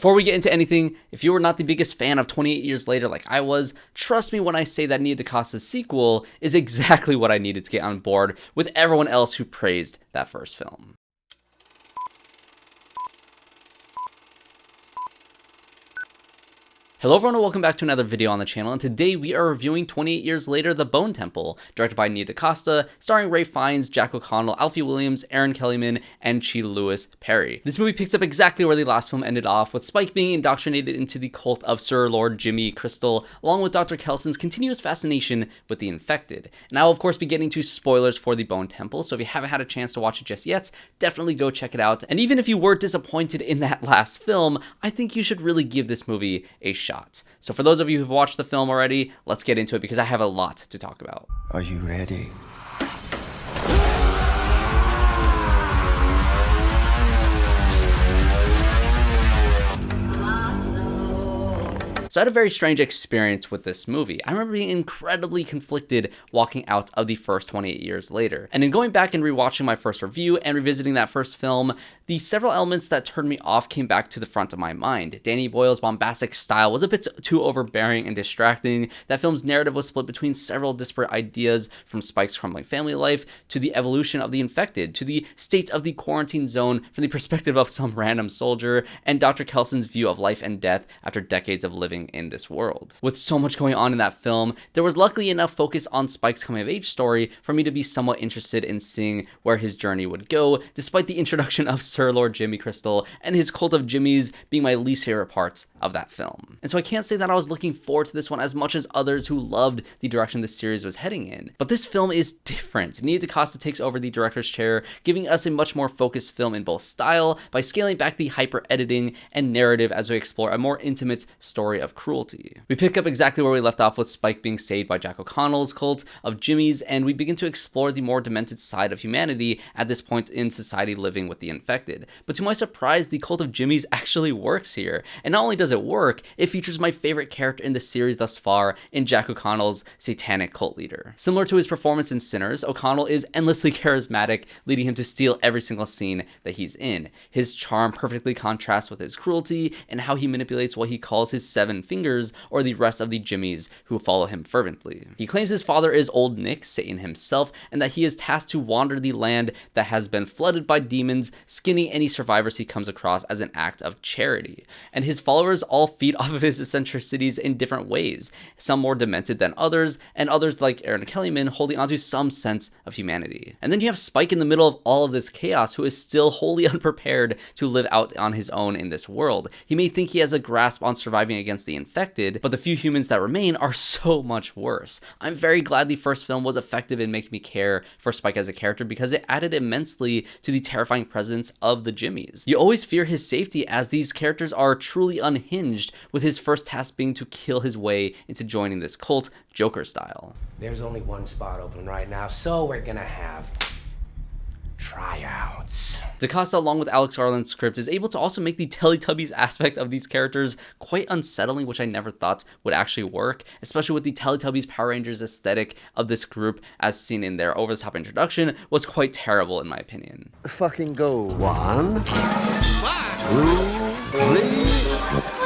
Before we get into anything, if you were not the biggest fan of 28 Years Later like I was, trust me when I say that Nia DaCosta's sequel is exactly what I needed to get on board with everyone else who praised that first film. Hello everyone and welcome back to another video on the channel, and today we are reviewing 28 Years Later, The Bone Temple, directed by Nia DaCosta, starring Ralph Fiennes, Jack O'Connell, Alfie Williams, Erin Kellyman, and Lewis-Parry. This movie picks up exactly where the last film ended off, with Spike being indoctrinated into the cult of Sir Lord Jimmy Crystal, along with Dr. KELSON's continuous fascination with the infected. And I will of course be getting to spoilers for The Bone Temple, so if you haven't had a chance to watch it just yet, definitely go check it out. And even if you were disappointed in that last film, I think you should really give this movie a shot. So for those of you who've watched the film already, let's get into it because I have a lot to talk about. Are you ready? So I had a very strange experience with this movie. I remember being incredibly conflicted walking out of the first 28 Years Later. And in going back and rewatching my first review and revisiting that first film, the several elements that turned me off came back to the front of my mind. Danny Boyle's bombastic style was a bit too overbearing and distracting. That film's narrative was split between several disparate ideas, from Spike's crumbling family life, to the evolution of the infected, to the state of the quarantine zone from the perspective of some random soldier, and Dr. Kelson's view of life and death after decades of living in this world. With so much going on in that film, there was luckily enough focus on Spike's coming-of-age story for me to be somewhat interested in seeing where his journey would go, despite the introduction of Sir Lord Jimmy Crystal and his cult of Jimmys being my least favorite parts of that film. And so I can't say that I was looking forward to this one as much as others who loved the direction this series was heading in. But this film is different. Nia DaCosta takes over the director's chair, giving us a much more focused film in both style by scaling back the hyper-editing and narrative as we explore a more intimate story of cruelty. We pick up exactly where we left off with Spike being saved by Jack O'Connell's cult of Jimmys, and we begin to explore the more demented side of humanity at this point in society living with the infected. But to my surprise, the cult of Jimmys actually works here. And not only does it work, it features my favorite character in the series thus far in Jack O'Connell's satanic cult leader. Similar to his performance in Sinners, O'Connell is endlessly charismatic, leading him to steal every single scene that he's in. His charm perfectly contrasts with his cruelty and how he manipulates what he calls his 7 fingers, or the rest of the Jimmys who follow him fervently. He claims his father is Old Nick, Satan himself, and that he is tasked to wander the land that has been flooded by demons, skinning any survivors he comes across as an act of charity. And his followers all feed off of his eccentricities in different ways, some more demented than others, and others like Erin Kellyman holding onto some sense of humanity. And then you have Spike in the middle of all of this chaos, who is still wholly unprepared to live out on his own in this world. He may think he has a grasp on surviving against the infected, but the few humans that remain are so much worse. I'm very glad the first film was effective in making me care for Spike as a character because it added immensely to the terrifying presence of the Jimmys. You always fear his safety as these characters are truly unhinged, with his first task being to kill his way into joining this cult, Joker style. There's only one spot open right now, so we're gonna have tryouts. DaCosta, along with Alex Garland's script, is able to also make the Teletubbies aspect of these characters quite unsettling, which I never thought would actually work, especially with the Teletubbies Power Rangers aesthetic of this group as seen in their over-the-top introduction was quite terrible in my opinion. Fucking go. 1, 2, 3.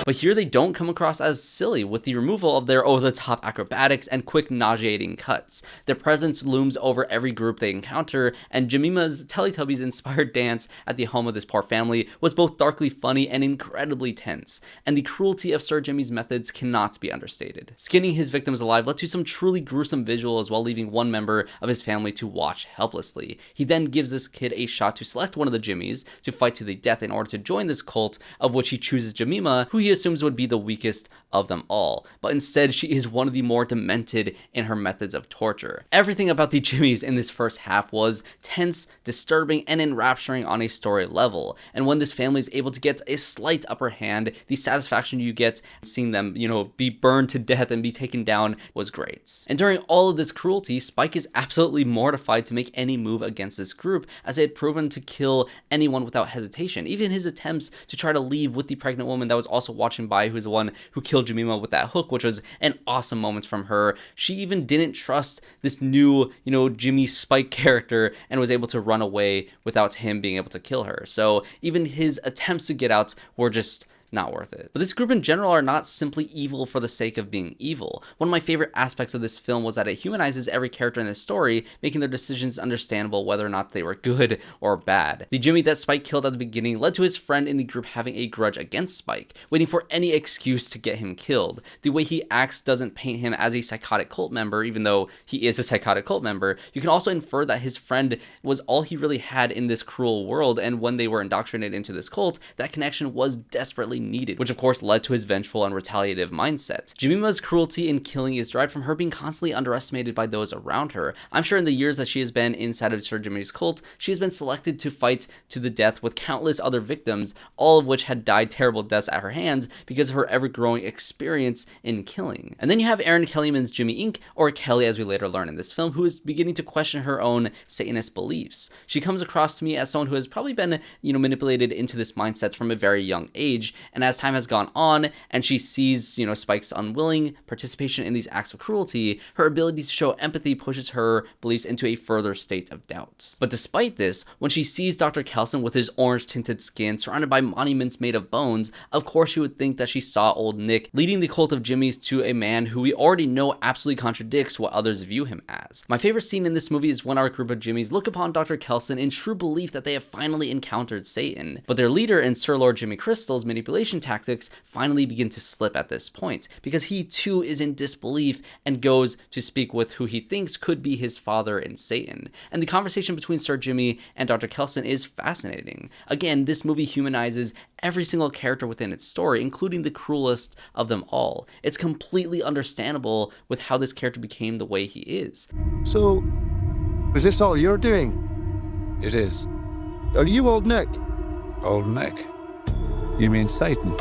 But here they don't come across as silly with the removal of their over-the-top acrobatics and quick nauseating cuts. Their presence looms over every group they encounter, and JIMMIMA's Teletubbies-inspired dance at the home of this poor family was both darkly funny and incredibly tense, and the cruelty of Sir Jimmy's methods cannot be understated. Skinning his victims alive led to some truly gruesome visuals while leaving one member of his family to watch helplessly. He then gives this kid a shot to select one of the Jimmys to fight to the death in order to join this cult, of which he chooses JIMMIMA, who he assumes would be the weakest of them all, but instead she is one of the more demented in her methods of torture. Everything about the Jimmys in this first half was tense, disturbing, and enrapturing on a story level, and when this family is able to get a slight upper hand, the satisfaction you get seeing them, be burned to death and be taken down was great. And during all of this cruelty, Spike is absolutely mortified to make any move against this group, as it had proven to kill anyone without hesitation. Even his attempts to try to leave with the pregnant woman that was also watching by, who's the one who killed JIMMIMA with that hook, which was an awesome moment from her. She even didn't trust this new, Jimmy Spike character and was able to run away without him being able to kill her. So even his attempts to get out were just not worth it. But this group in general are not simply evil for the sake of being evil. One of my favorite aspects of this film was that it humanizes every character in the story, making their decisions understandable whether or not they were good or bad. The Jimmy that Spike killed at the beginning led to his friend in the group having a grudge against Spike, waiting for any excuse to get him killed. The way he acts doesn't paint him as a psychotic cult member, even though he is a psychotic cult member. You can also infer that his friend was all he really had in this cruel world, and when they were indoctrinated into this cult, that connection was desperately needed, which of course led to his vengeful and retaliative mindset. JIMMIMA's cruelty in killing is derived from her being constantly underestimated by those around her. I'm sure in the years that she has been inside of Sir Jimmy's cult, she has been selected to fight to the death with countless other victims, all of which had died terrible deaths at her hands because of her ever-growing experience in killing. And then you have Erin Kellyman's Jimmy Inc., or Kelly as we later learn in this film, who is beginning to question her own Satanist beliefs. She comes across to me as someone who has probably been, manipulated into this mindset from a very young age, and as time has gone on, and she sees, Spike's unwilling participation in these acts of cruelty, her ability to show empathy pushes her beliefs into a further state of doubt. But despite this, when she sees Dr. KELSON with his orange-tinted skin surrounded by monuments made of bones, of course she would think that she saw old Nick leading the cult of Jimmys to a man who we already know absolutely contradicts what others view him as. My favorite scene in this movie is when our group of Jimmys look upon Dr. KELSON in true belief that they have finally encountered Satan, but their leader and Sir Lord Jimmy Crystal's manipulation tactics finally begin to slip at this point, because he too is in disbelief and goes to speak with who he thinks could be his father in Satan. And the conversation between Sir Jimmy and Dr. KELSON is fascinating. Again, this movie humanizes every single character within its story, including the cruelest of them all. It's completely understandable with how this character became the way he is. So, is this all you're doing? It is. Are you old Nick? Old Nick? You mean Satan?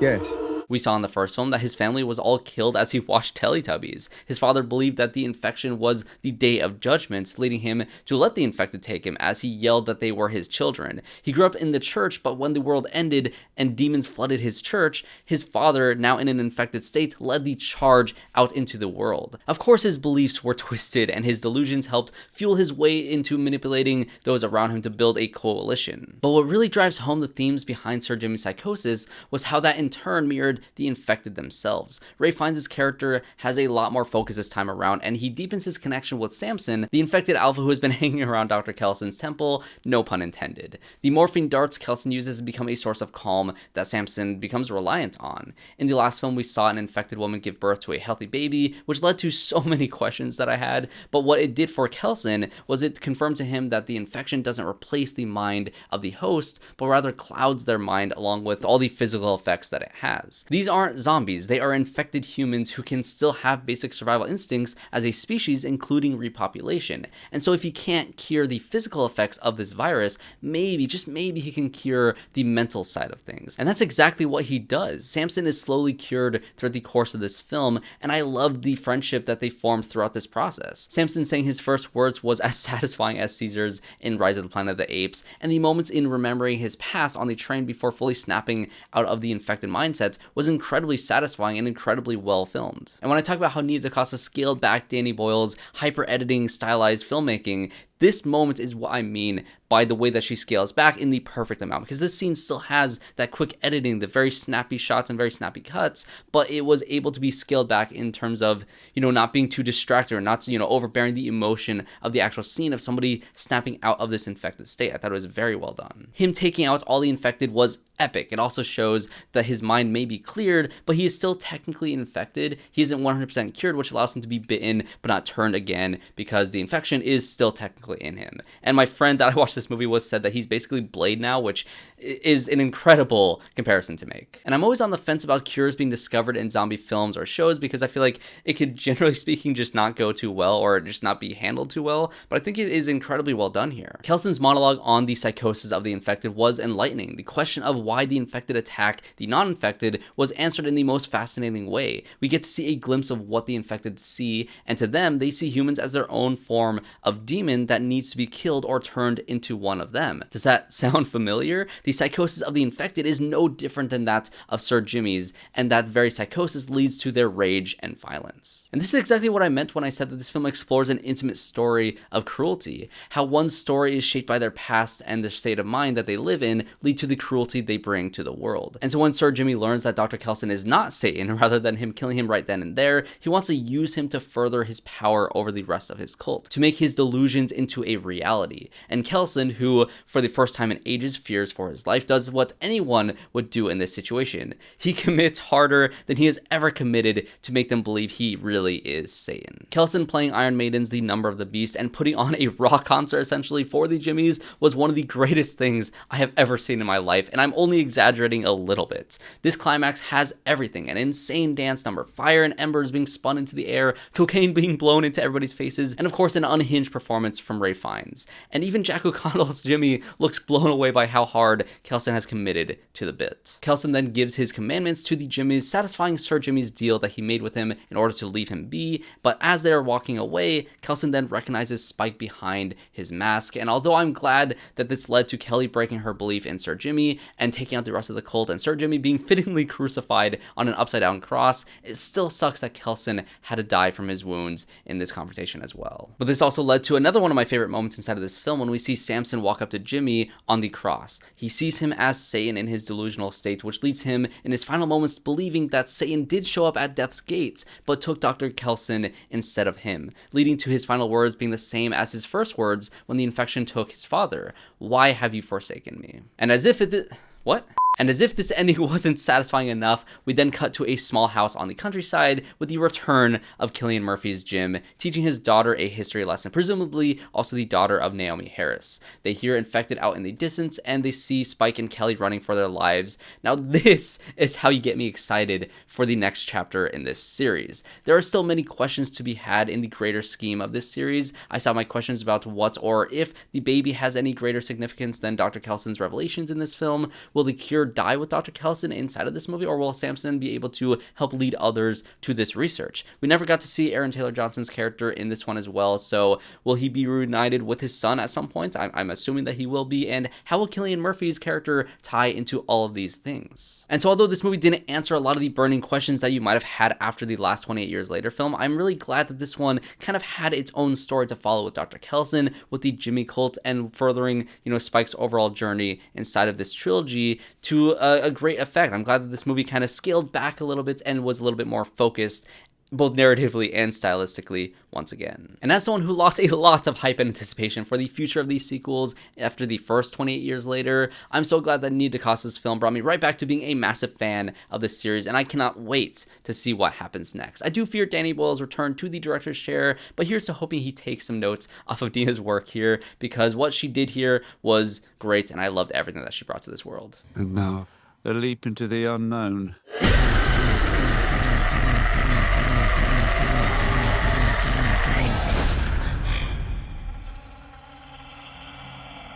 Yes. We saw in the first film that his family was all killed as he watched Teletubbies. His father believed that the infection was the day of judgment, leading him to let the infected take him as he yelled that they were his children. He grew up in the church, but when the world ended and demons flooded his church, his father, now in an infected state, led the charge out into the world. Of course, his beliefs were twisted, and his delusions helped fuel his way into manipulating those around him to build a coalition. But what really drives home the themes behind Sir Jimmy's psychosis was how that in turn mirrored the infected themselves. Ray Fiennes' character has a lot more focus this time around, and he deepens his connection with SAMSON, the infected alpha who has been hanging around Dr. KELSON's temple, no pun intended. The morphine darts KELSON uses become a source of calm that SAMSON becomes reliant on. In the last film, we saw an infected woman give birth to a healthy baby, which led to so many questions that I had, but what it did for KELSON was it confirmed to him that the infection doesn't replace the mind of the host, but rather clouds their mind along with all the physical effects that it has. These aren't zombies, they are infected humans who can still have basic survival instincts as a species, including repopulation. And so if he can't cure the physical effects of this virus, maybe, just maybe he can cure the mental side of things. And that's exactly what he does. SAMSON is slowly cured throughout the course of this film, and I loved the friendship that they formed throughout this process. SAMSON saying his first words was as satisfying as Caesar's in Rise of the Planet of the Apes, and the moments in remembering his past on the train before fully snapping out of the infected mindset was incredibly satisfying and incredibly well filmed. And when I talk about how Nia DaCosta scaled back Danny Boyle's hyper-editing stylized filmmaking, this moment is what I mean by the way that she scales back in the perfect amount, because this scene still has that quick editing, the very snappy shots and very snappy cuts, but it was able to be scaled back in terms of, not being too distracted or not, overbearing the emotion of the actual scene of somebody snapping out of this infected state. I thought it was very well done. Him taking out all the infected was epic. It also shows that his mind may be cleared, but he is still technically infected. He isn't 100% cured, which allows him to be bitten but not turned again because the infection is still technically in him. And my friend that I watched this movie with said that he's basically Blade now, which is an incredible comparison to make. And I'm always on the fence about cures being discovered in zombie films or shows because I feel like it could, generally speaking, just not go too well or just not be handled too well, but I think it is incredibly well done here. KELSON's monologue on the psychosis of the infected was enlightening. The question of why the infected attack the non-infected was answered in the most fascinating way. We get to see a glimpse of what the infected see, and to them, they see humans as their own form of demon that that needs to be killed or turned into one of them. Does that sound familiar? The psychosis of the infected is no different than that of Sir Jimmy's, and that very psychosis leads to their rage and violence. And this is exactly what I meant when I said that this film explores an intimate story of cruelty, how one's story is shaped by their past and the state of mind that they live in lead to the cruelty they bring to the world. And so when Sir Jimmy learns that Dr. KELSON is not Satan, rather than him killing him right then and there, he wants to use him to further his power over the rest of his cult, to make his delusions into a reality. And KELSON, who for the first time in ages fears for his life, does what anyone would do in this situation. He commits harder than he has ever committed to make them believe he really is Satan. KELSON playing Iron Maiden's The Number of the Beast and putting on a rock concert essentially for the Jimmys was one of the greatest things I have ever seen in my life, and I'm only exaggerating a little bit. This climax has everything: an insane dance number, fire and embers being spun into the air, cocaine being blown into everybody's faces, and of course an unhinged performance from Ralph Fiennes. And even Jack O'Connell's Jimmy looks blown away by how hard KELSON has committed to the bit. KELSON then gives his commandments to the Jimmys, satisfying Sir Jimmy's deal that he made with him in order to leave him be, but as they are walking away, KELSON then recognizes Spike behind his mask, and although I'm glad that this led to Kelly breaking her belief in Sir Jimmy and taking out the rest of the cult, and Sir Jimmy being fittingly crucified on an upside down cross, it still sucks that KELSON had to die from his wounds in this confrontation as well. But this also led to another one of my favorite moments inside of this film when we see SAMSON walk up to Jimmy on the cross. He sees him as Satan in his delusional state, which leads him in his final moments believing that Satan did show up at death's gates, but took Dr. KELSON instead of him, leading to his final words being the same as his first words when the infection took his father: "Why have you forsaken me?" And as if this ending wasn't satisfying enough, we then cut to a small house on the countryside with the return of Cillian Murphy's Jim, teaching his daughter a history lesson, presumably also the daughter of Naomi Harris. They hear infected out in the distance, and they see Spike and Kelly running for their lives. Now this is how you get me excited for the next chapter in this series. There are still many questions to be had in the greater scheme of this series. I saw my questions about what or if the baby has any greater significance than Dr. KELSON's revelations in this film. Will the cure die with Dr. KELSON inside of this movie, or will SAMSON be able to help lead others to this research? We never got to see Aaron Taylor Johnson's character in this one as well, so will he be reunited with his son at some point? I'm assuming that he will be, and how will Cillian Murphy's character tie into all of these things? And so although this movie didn't answer a lot of the burning questions that you might have had after the last 28 Years Later film, I'm really glad that this one kind of had its own story to follow with Dr. KELSON, with the Jimmy cult, and furthering, Spike's overall journey inside of this trilogy to a great effect. I'm glad that this movie kind of scaled back a little bit and was a little bit more focused, both narratively and stylistically, once again. And as someone who lost a lot of hype and anticipation for the future of these sequels after the first 28 Years Later, I'm so glad that Nia DaCosta's film brought me right back to being a massive fan of this series, and I cannot wait to see what happens next. I do fear Danny Boyle's return to the director's chair, but here's to hoping he takes some notes off of Nia's work here, because what she did here was great, and I loved everything that she brought to this world. And now, a leap into the unknown.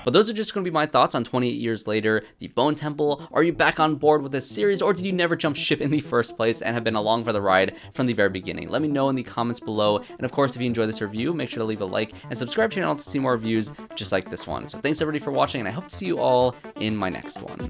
But those are just going to be my thoughts on 28 Years Later, The Bone Temple. Are you back on board with this series, or did you never jump ship in the first place and have been along for the ride from the very beginning? Let me know in the comments below. And of course, if you enjoyed this review, make sure to leave a like and subscribe to the channel to see more reviews just like this one. So thanks everybody for watching, and I hope to see you all in my next one.